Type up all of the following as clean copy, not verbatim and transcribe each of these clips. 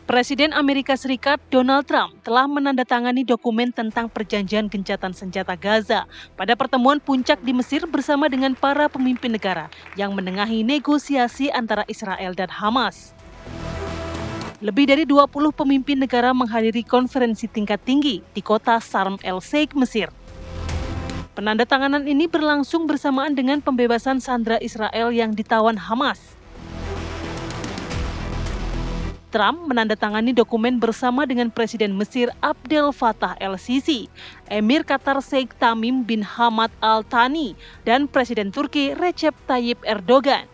Presiden Amerika Serikat Donald Trump telah menandatangani dokumen tentang perjanjian gencatan senjata Gaza pada pertemuan puncak di Mesir bersama dengan para pemimpin negara yang menengahi negosiasi antara Israel dan Hamas. Lebih dari 20 pemimpin negara menghadiri konferensi tingkat tinggi di kota Sharm el-Sheikh, Mesir. Penandatanganan ini berlangsung bersamaan dengan pembebasan sandera Israel yang ditawan Hamas. Trump menandatangani dokumen bersama dengan Presiden Mesir Abdel Fattah el-Sisi, Emir Qatar Sheikh Tamim bin Hamad Al Thani, dan Presiden Turki Recep Tayyip Erdogan.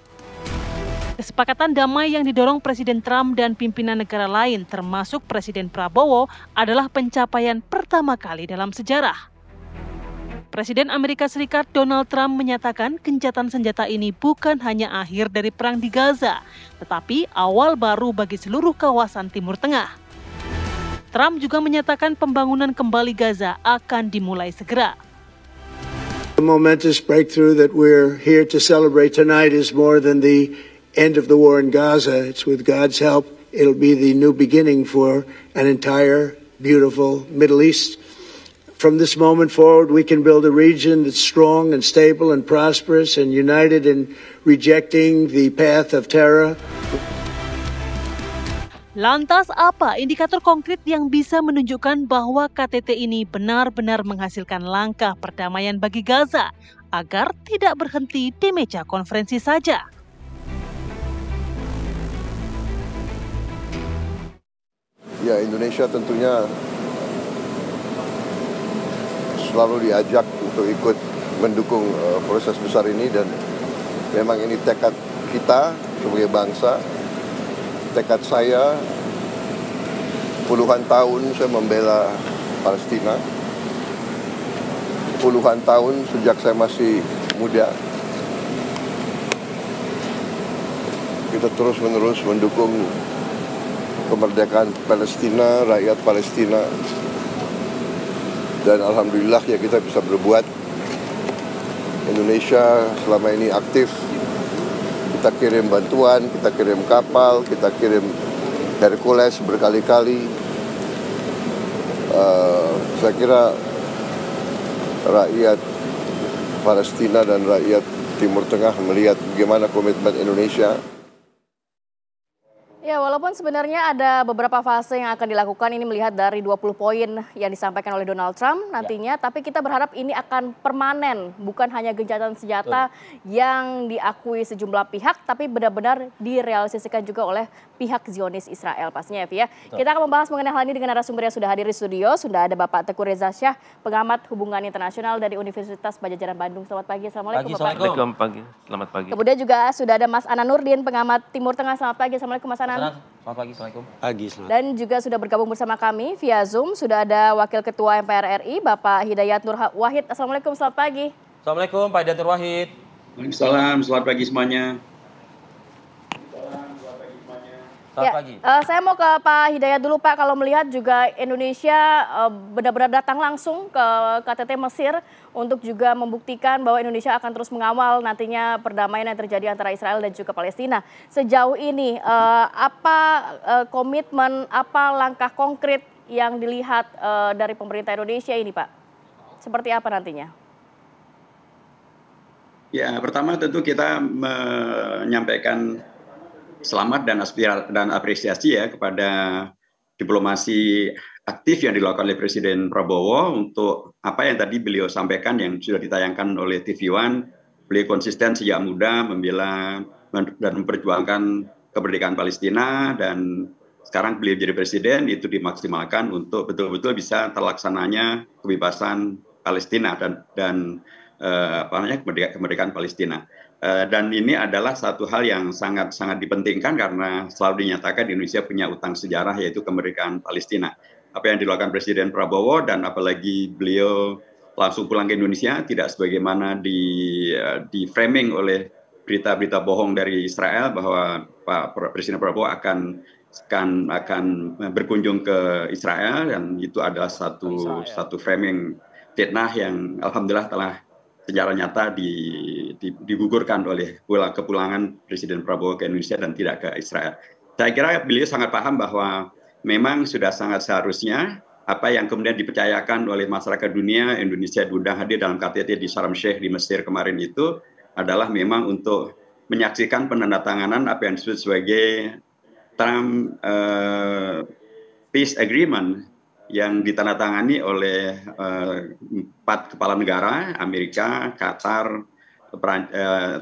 Kesepakatan damai yang didorong Presiden Trump dan pimpinan negara lain termasuk Presiden Prabowo adalah pencapaian pertama kali dalam sejarah. Presiden Amerika Serikat Donald Trump menyatakan gencatan senjata ini bukan hanya akhir dari perang di Gaza, tetapi awal baru bagi seluruh kawasan Timur Tengah. Trump juga menyatakan pembangunan kembali Gaza akan dimulai segera. The momentous breakthrough that we're here to celebrate tonight is more than the end of the war in Gaza. It's with God's help, it'll be the new beginning for an entire beautiful Middle East. From this moment forward, we can build a region that's strong and stable and prosperous and united in rejecting the path of terror. Lantas apa indikator konkret yang bisa menunjukkan bahwa KTT ini benar-benar menghasilkan langkah perdamaian bagi Gaza agar tidak berhenti di meja konferensi saja? Ya, Indonesia tentunya selalu diajak untuk ikut mendukung proses besar ini, dan memang ini tekad kita sebagai bangsa, tekad saya. Puluhan tahun saya membela Palestina, puluhan tahun sejak saya masih muda kita terus-menerus mendukung kemerdekaan Palestina, rakyat Palestina. Dan alhamdulillah ya kita bisa berbuat. Indonesia selama ini aktif. Kita kirim bantuan, kita kirim kapal, kita kirim Hercules berkali-kali. Saya kira rakyat Palestina dan rakyat Timur Tengah melihat bagaimana komitmen Indonesia. Ya, walaupun sebenarnya ada beberapa fase yang akan dilakukan, ini melihat dari 20 poin yang disampaikan oleh Donald Trump nantinya, tapi kita berharap ini akan permanen, bukan hanya gencatan senjata yang diakui sejumlah pihak, tapi benar-benar direalisasikan juga oleh pihak Zionis Israel pastinya, ya. Kita akan membahas mengenai hal ini dengan narasumber yang sudah hadir di studio. Sudah ada Bapak Teguh Reza Syah, pengamat hubungan internasional dari Universitas Pajajaran Bandung. Selamat pagi, Assalamualaikum Bapak. Assalamualaikum, selamat pagi. Kemudian juga sudah ada Mas Anan Nurdin, pengamat Timur Tengah. Selamat pagi, Assalamualaikum Mas Anan. Selamat pagi, Assalamualaikum. Pagi, selamat. Dan juga sudah bergabung bersama kami via Zoom, sudah ada Wakil Ketua MPR RI, Bapak Hidayat Nur Wahid. Assalamualaikum, selamat pagi. Assalamualaikum, Pak Hidayat Nur Wahid. Waalaikumsalam, selamat pagi semuanya. Selamat pagi. Saya mau ke Pak Hidayat dulu, Pak. Kalau melihat juga Indonesia benar-benar datang langsung ke KTT Mesir untuk juga membuktikan bahwa Indonesia akan terus mengawal nantinya perdamaian yang terjadi antara Israel dan juga Palestina. Sejauh ini apa komitmen, apa langkah konkret yang dilihat dari pemerintah Indonesia ini, Pak? Seperti apa nantinya? Ya, pertama tentu kita menyampaikan selamat dan apresiasi ya kepada diplomasi aktif yang dilakukan oleh Presiden Prabowo untuk apa yang tadi beliau sampaikan yang sudah ditayangkan oleh TV One. Beliau konsisten sejak muda membela dan memperjuangkan kemerdekaan Palestina, dan sekarang beliau jadi presiden itu dimaksimalkan untuk betul-betul bisa terlaksananya kebebasan Palestina dan kemerdekaan Palestina. Dan ini adalah satu hal yang sangat dipentingkan karena selalu dinyatakan Indonesia punya utang sejarah yaitu kemerdekaan Palestina. Apa yang dilakukan Presiden Prabowo dan apalagi beliau langsung pulang ke Indonesia tidak sebagaimana di framing oleh berita-berita bohong dari Israel bahwa Pak Presiden Prabowo akan berkunjung ke Israel, dan itu adalah satu framing fitnah yang alhamdulillah telah secara nyata digugurkan oleh kepulangan Presiden Prabowo ke Indonesia dan tidak ke Israel. Saya kira beliau sangat paham bahwa memang sudah sangat seharusnya apa yang kemudian dipercayakan oleh masyarakat dunia, Indonesia diundang hadir dalam KTT di Sharm Sheikh di Mesir kemarin itu adalah memang untuk menyaksikan penandatanganan apa yang disebut sebagai Trump Peace Agreement yang ditandatangani oleh 4 kepala negara, Amerika, Qatar,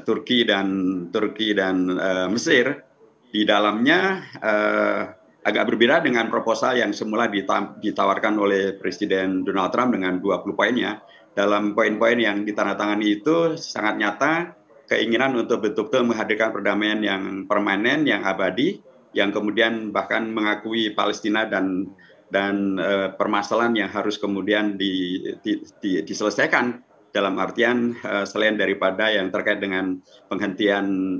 Turki dan Mesir. Di dalamnya agak berbeda dengan proposal yang semula ditawarkan oleh Presiden Donald Trump dengan 20 poinnya. Dalam poin-poin yang ditandatangani itu sangat nyata keinginan untuk betul-betul menghadirkan perdamaian yang permanen, yang abadi, yang kemudian bahkan mengakui Palestina dan permasalahan yang harus kemudian diselesaikan dalam artian selain daripada yang terkait dengan penghentian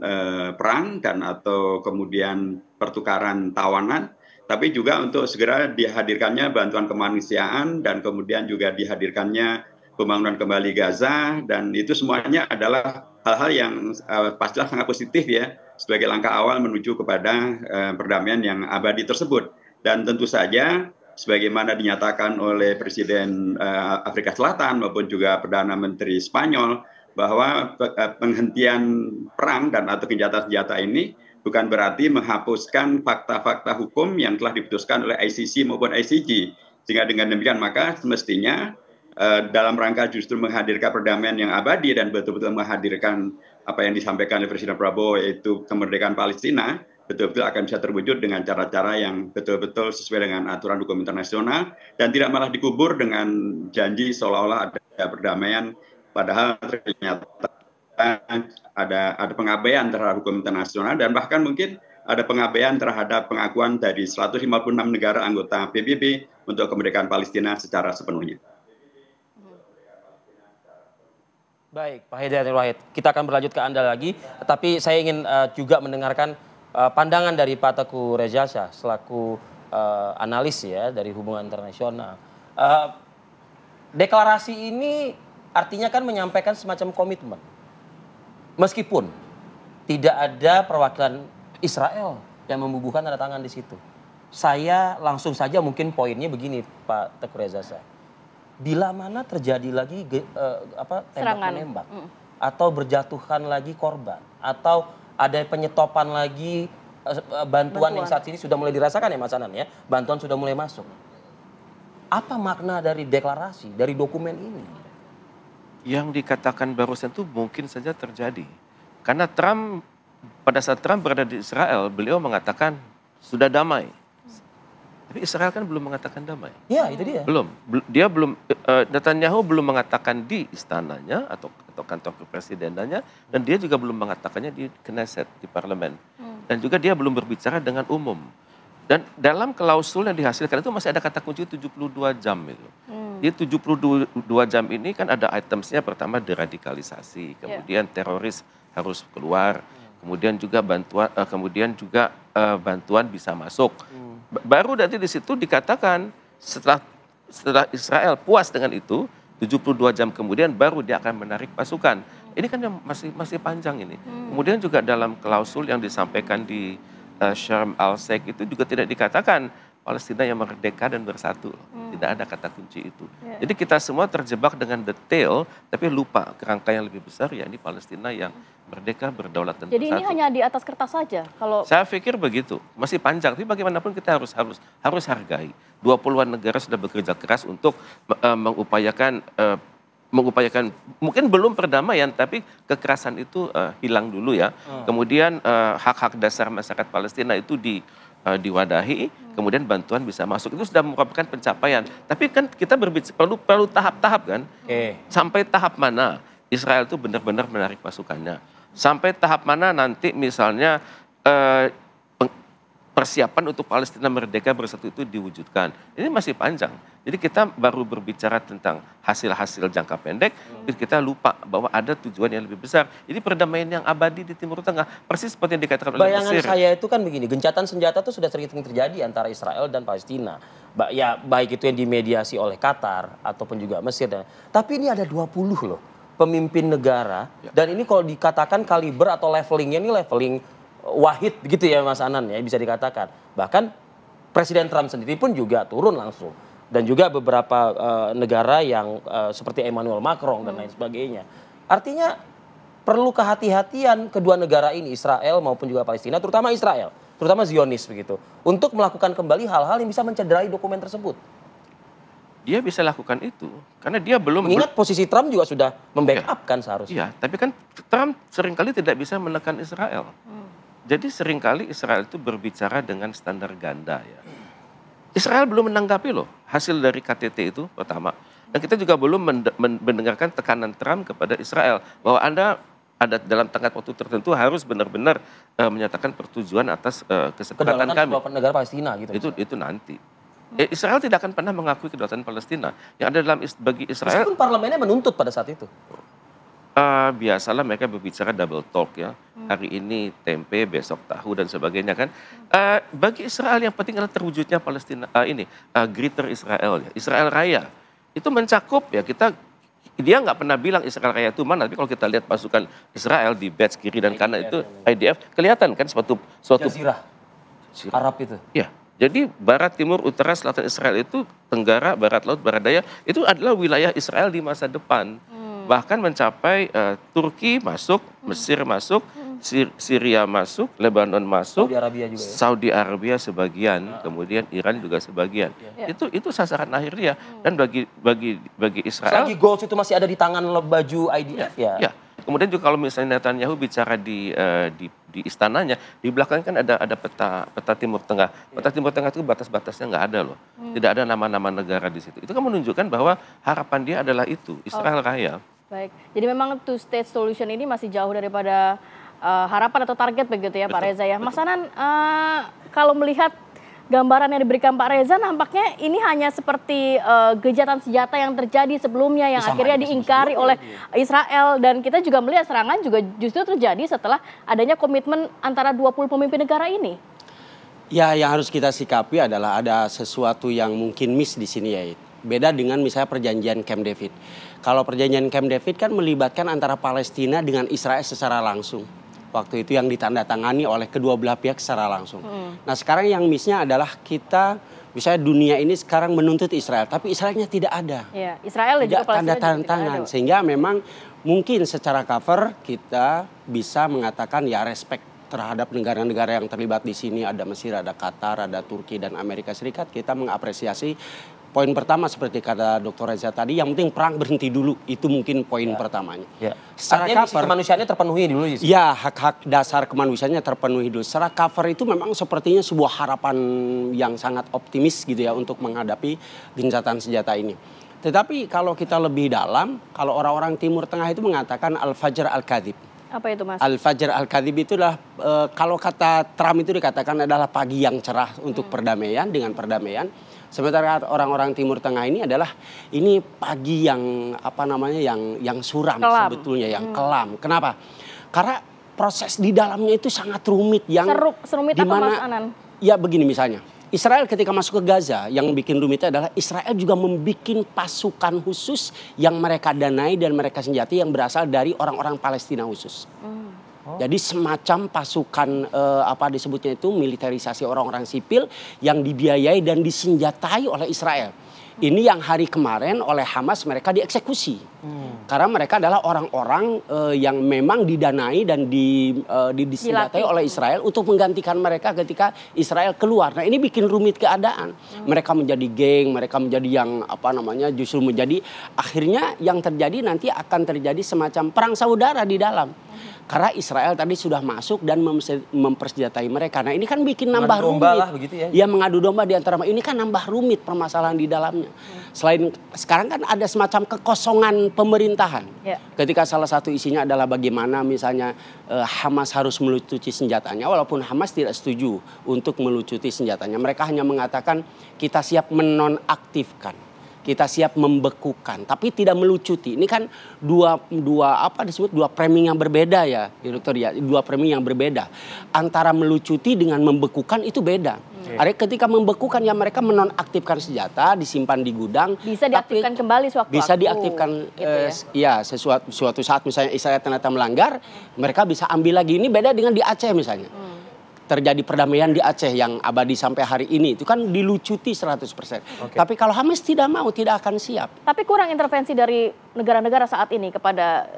perang dan atau kemudian pertukaran tawanan, tapi juga untuk segera dihadirkannya bantuan kemanusiaan dan kemudian juga dihadirkannya pembangunan kembali Gaza, dan itu semuanya adalah hal-hal yang pastilah sangat positif ya sebagai langkah awal menuju kepada perdamaian yang abadi tersebut. Dan tentu saja sebagaimana dinyatakan oleh Presiden Afrika Selatan maupun juga Perdana Menteri Spanyol bahwa penghentian perang dan atau gencatan senjata ini bukan berarti menghapuskan fakta-fakta hukum yang telah diputuskan oleh ICC maupun ICJ. Sehingga dengan demikian maka semestinya dalam rangka justru menghadirkan perdamaian yang abadi dan betul-betul menghadirkan apa yang disampaikan oleh Presiden Prabowo yaitu kemerdekaan Palestina, betul-betul akan bisa terwujud dengan cara-cara yang betul-betul sesuai dengan aturan hukum internasional dan tidak malah dikubur dengan janji seolah-olah ada perdamaian, padahal ternyata ada pengabaian terhadap hukum internasional dan bahkan mungkin ada pengabaian terhadap pengakuan dari 156 negara anggota PBB untuk kemerdekaan Palestina secara sepenuhnya. Baik, Pak Haidarul Wahid, kita akan berlanjut ke Anda lagi, tapi saya ingin juga mendengarkan pandangan dari Pak Teguh Reza Shah selaku analis ya dari hubungan internasional. Deklarasi ini artinya kan menyampaikan semacam komitmen. Meskipun tidak ada perwakilan Israel yang membubuhkan tanda tangan di situ. Saya langsung saja mungkin poinnya begini Pak Teguh Reza Shah. Bila mana terjadi lagi tembak-menembak atau berjatuhan lagi korban atau ada penyetopan lagi bantuan yang saat ini sudah mulai dirasakan ya Mas Anan ya, bantuan sudah mulai masuk. Apa makna dari deklarasi, dari dokumen ini? Yang dikatakan barusan itu mungkin saja terjadi. Karena pada saat Trump berada di Israel, beliau mengatakan sudah damai. Tapi Israel kan belum mengatakan damai. Ya, itu dia. Netanyahu belum mengatakan di istananya atau kantor kepresidenannya, dan dia juga belum mengatakannya di Knesset, di parlemen. Dan juga dia belum berbicara dengan umum. Dan dalam klausul yang dihasilkan itu masih ada kata kunci 72 jam itu. Di 72 jam ini kan ada itemsnya, pertama deradikalisasi, kemudian teroris harus keluar, kemudian juga bantuan bisa masuk. Baru nanti di situ dikatakan setelah Israel puas dengan itu, 72 jam kemudian baru dia akan menarik pasukan. Ini kan yang masih panjang ini. Kemudian juga dalam klausul yang disampaikan di Sharm el-Sheikh itu juga tidak dikatakan Palestina yang merdeka dan bersatu. Tidak ada kata kunci itu. Jadi kita semua terjebak dengan detail, tapi lupa kerangka yang lebih besar, yakni Palestina yang merdeka, berdaulat dan Jadi bersatu. ini hanya di atas kertas saja? Saya pikir begitu, masih panjang. Tapi bagaimanapun kita harus hargai. 20-an negara sudah bekerja keras untuk mengupayakan mungkin belum perdamaian, tapi kekerasan itu hilang dulu ya. Kemudian hak-hak dasar masyarakat Palestina itu diwadahi, kemudian bantuan bisa masuk. Itu sudah merupakan pencapaian. Tapi kan kita perlu tahap-tahap kan. Sampai tahap mana Israel itu benar-benar menarik pasukannya. Sampai tahap mana nanti misalnya persiapan untuk Palestina merdeka bersatu itu diwujudkan. Ini masih panjang. Jadi kita baru berbicara tentang hasil-hasil jangka pendek, kita lupa bahwa ada tujuan yang lebih besar. Jadi perdamaian yang abadi di Timur Tengah, persis seperti yang dikatakan oleh Bayangan Mesir. saya itu kan begini, gencatan senjata itu sudah sering terjadi antara Israel dan Palestina. Ya baik itu yang dimediasi oleh Qatar ataupun juga Mesir. Tapi ini ada 20 loh pemimpin negara. Dan ini kalau dikatakan kaliber atau levelingnya ini leveling wahid begitu ya Mas Anan ya bisa dikatakan. Bahkan Presiden Trump sendiri pun juga turun langsung. Dan juga beberapa negara yang seperti Emmanuel Macron dan lain sebagainya. Artinya perlu kehati-hatian kedua negara ini, Israel maupun juga Palestina, terutama Israel, terutama Zionis begitu, untuk melakukan kembali hal-hal yang bisa mencederai dokumen tersebut. Dia bisa lakukan itu karena dia belum. Mengingat posisi Trump juga sudah membackup kan seharusnya. Iya, tapi kan Trump seringkali tidak bisa menekan Israel. Jadi seringkali Israel itu berbicara dengan standar ganda ya. Israel belum menanggapi loh hasil dari KTT itu pertama. Dan kita juga belum mendengarkan tekanan Trump kepada Israel bahwa Anda ada dalam tengah waktu tertentu harus benar-benar menyatakan persetujuan atas kesepakatan kami. Kedaulatan negara Palestina gitu. Itu nanti. Israel tidak akan pernah mengakui kedaulatan Palestina. Yang ada dalam bagi Israel. Meskipun parlemennya menuntut pada saat itu. Biasalah mereka berbicara double talk ya. Hari ini tempe, besok tahu dan sebagainya kan. Bagi Israel yang penting adalah terwujudnya Palestina Greater Israel ya. Israel Raya. Itu mencakup ya dia nggak pernah bilang Israel Raya itu mana. Tapi kalau kita lihat pasukan Israel di badge kiri dan kanan itu IDF kelihatan kan suatu Jazirah Arab itu. Ya. Jadi barat, timur, utara, selatan Israel itu Tenggara, barat laut, barat daya itu adalah wilayah Israel di masa depan. Bahkan mencapai Turki masuk, Mesir masuk, Syria masuk, Lebanon masuk, Saudi Arabia juga ya. Saudi Arabia sebagian, kemudian Iran juga sebagian. Itu sasaran akhir dia. Dan bagi Israel. Selagi goals itu masih ada di tangan baju IDF ya. Kemudian juga kalau misalnya Netanyahu bicara di istananya, di belakang kan ada peta Timur Tengah. Peta Timur Tengah itu batas-batasnya nggak ada loh. Tidak ada nama-nama negara di situ. Itu kan menunjukkan bahwa harapan dia adalah itu, Israel Raya. Baik, jadi memang two state solution ini masih jauh daripada harapan atau target begitu ya. Betul, Pak Reza ya. Mas Anan, kalau melihat gambaran yang diberikan Pak Reza nampaknya ini hanya seperti gencatan senjata yang terjadi sebelumnya yang akhirnya diingkari oleh Israel, dan kita juga melihat serangan juga justru terjadi setelah adanya komitmen antara 20 pemimpin negara ini. Ya, yang harus kita sikapi adalah ada sesuatu yang mungkin miss di sini ya. Beda dengan misalnya perjanjian Camp David. Kalau perjanjian Camp David kan melibatkan antara Palestina dengan Israel secara langsung. Waktu itu yang ditandatangani oleh kedua belah pihak secara langsung. Nah sekarang yang missnya adalah kita, misalnya dunia ini sekarang menuntut Israel, tapi Israelnya tidak ada. Ya, Israel dan juga Palestina tanda tangan. Sehingga memang mungkin secara cover kita bisa mengatakan ya respect terhadap negara-negara yang terlibat di sini. Ada Mesir, ada Qatar, ada Turki dan Amerika Serikat. Kita mengapresiasi. Poin pertama seperti kata Dr. Reza tadi, yang penting perang berhenti dulu. Itu mungkin poin pertamanya. Secara cover, kemanusiaannya terpenuhi dulu. Ya, hak-hak dasar kemanusiaannya terpenuhi dulu. Secara cover itu memang sepertinya sebuah harapan yang sangat optimis gitu ya untuk menghadapi gencatan senjata ini. Tetapi kalau kita lebih dalam, kalau orang-orang Timur Tengah itu mengatakan Al-Fajr Al-Kadhib. Apa itu Mas? Al-Fajr Al-Kadhib itu adalah, kalau kata Trump itu dikatakan adalah pagi yang cerah untuk perdamaian, dengan perdamaian. Sementara orang-orang Timur Tengah ini adalah ini pagi yang yang suram kelam. Sebetulnya yang kelam. Kenapa? Karena proses di dalamnya itu sangat rumit yang serumit apa Mas Anan? Ya begini misalnya. Israel ketika masuk ke Gaza yang bikin rumitnya adalah Israel juga membuat pasukan khusus yang mereka danai dan mereka senjati yang berasal dari orang-orang Palestina khusus. Jadi semacam pasukan disebutnya itu militerisasi orang-orang sipil yang dibiayai dan disenjatai oleh Israel. Ini yang hari kemarin oleh Hamas mereka dieksekusi. Karena mereka adalah orang-orang yang memang didanai dan disenjatai oleh Israel untuk menggantikan mereka ketika Israel keluar. Nah, ini bikin rumit keadaan. Mereka menjadi geng, mereka menjadi yang justru menjadi akhirnya yang terjadi nanti akan terjadi semacam perang saudara di dalam. Karena Israel tadi sudah masuk dan mempersenjatai mereka. Nah ini kan bikin nambah rumit. Lah, begitu ya. Ya mengadu domba di antara ini kan nambah rumit permasalahan di dalamnya. Selain sekarang kan ada semacam kekosongan pemerintahan. Ketika salah satu isinya adalah bagaimana misalnya Hamas harus melucuti senjatanya. Walaupun Hamas tidak setuju untuk melucuti senjatanya. Mereka hanya mengatakan kita siap menonaktifkan. Kita siap membekukan, tapi tidak melucuti. Ini kan dua framing yang berbeda ya, Dokter ya. Dua framing yang berbeda. Antara melucuti dengan membekukan itu beda. Ketika membekukan ya mereka menonaktifkan senjata, disimpan di gudang. Bisa diaktifkan kembali sewaktu-waktu. Bisa diaktifkan, suatu saat misalnya Israel ternyata melanggar, mereka bisa ambil lagi. Ini beda dengan di Aceh misalnya. terjadi perdamaian di Aceh yang abadi sampai hari ini. Itu kan dilucuti 100%. Tapi kalau Hamas tidak mau, tidak akan siap. Tapi kurang intervensi dari negara-negara saat ini kepada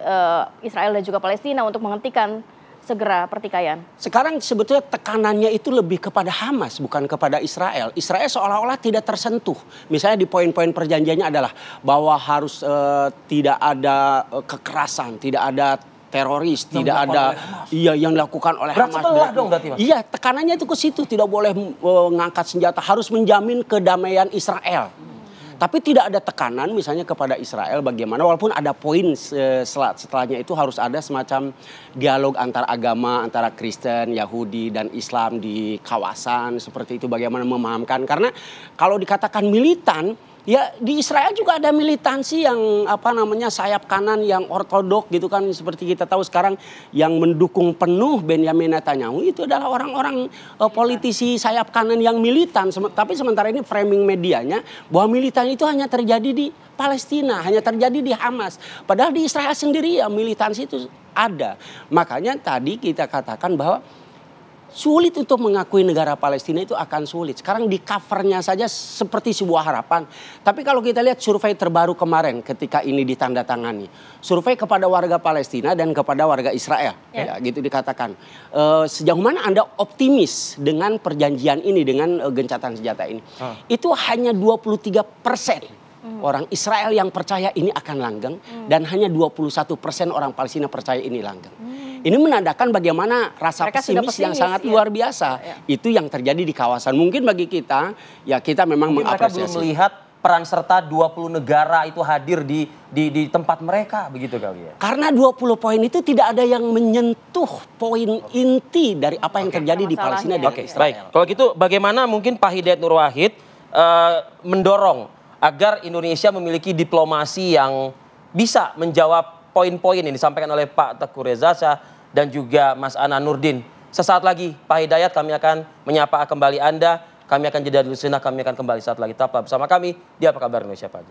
Israel dan juga Palestina untuk menghentikan segera pertikaian. Sekarang sebetulnya tekanannya itu lebih kepada Hamas, bukan kepada Israel. Israel seolah-olah tidak tersentuh. Misalnya di poin-poin perjanjiannya adalah bahwa harus tidak ada kekerasan, tidak ada teroris, tidak ada yang dilakukan oleh Hamas. Sebelah dong berarti, Mas. Iya, tekanannya itu ke situ, tidak boleh mengangkat senjata, harus menjamin kedamaian Israel. Tapi tidak ada tekanan misalnya kepada Israel bagaimana, walaupun ada poin setelahnya itu harus ada semacam dialog antar agama, antara Kristen, Yahudi, dan Islam di kawasan seperti itu, bagaimana memahamkan. Karena kalau dikatakan militan, ya di Israel juga ada militansi yang sayap kanan yang ortodok gitu kan, seperti kita tahu sekarang yang mendukung penuh Benyamin Netanyahu itu adalah orang-orang politisi sayap kanan yang militan. Tapi sementara ini framing medianya bahwa militan itu hanya terjadi di Palestina, hanya terjadi di Hamas. Padahal di Israel sendiri ya militansi itu ada. Makanya tadi kita katakan bahwa sulit untuk mengakui negara Palestina itu akan sulit. Sekarang di covernya saja seperti sebuah harapan. Tapi kalau kita lihat survei terbaru kemarin ketika ini ditandatangani. Survei kepada warga Palestina dan kepada warga Israel. Ya, gitu dikatakan. Sejauh mana Anda optimis dengan perjanjian ini, dengan gencatan senjata ini? Itu hanya 23%. Orang Israel yang percaya ini akan langgeng. Dan hanya 21% orang Palestina percaya ini langgeng. Ini menandakan bagaimana rasa pesimis yang sangat luar biasa. Itu yang terjadi di kawasan. Mungkin bagi kita, ya kita memang mengapresiasi. Mereka belum melihat peran serta 20 negara itu hadir di tempat mereka, begitu kali ya? Karena 20 poin itu tidak ada yang menyentuh poin inti dari apa yang terjadi di Palestina dan Israel. Baik, kalau gitu bagaimana mungkin Pak Hidayat Nur Wahid mendorong agar Indonesia memiliki diplomasi yang bisa menjawab poin-poin yang disampaikan oleh Pak Teguh Reza Shah dan juga Mas Ana Nurdin. Sesaat lagi Pak Hidayat kami akan menyapa kembali Anda. Kami akan jeda dulu sejenak, kami akan kembali saat lagi. Tetaplah bersama kami di Apa Kabar Indonesia Pagi.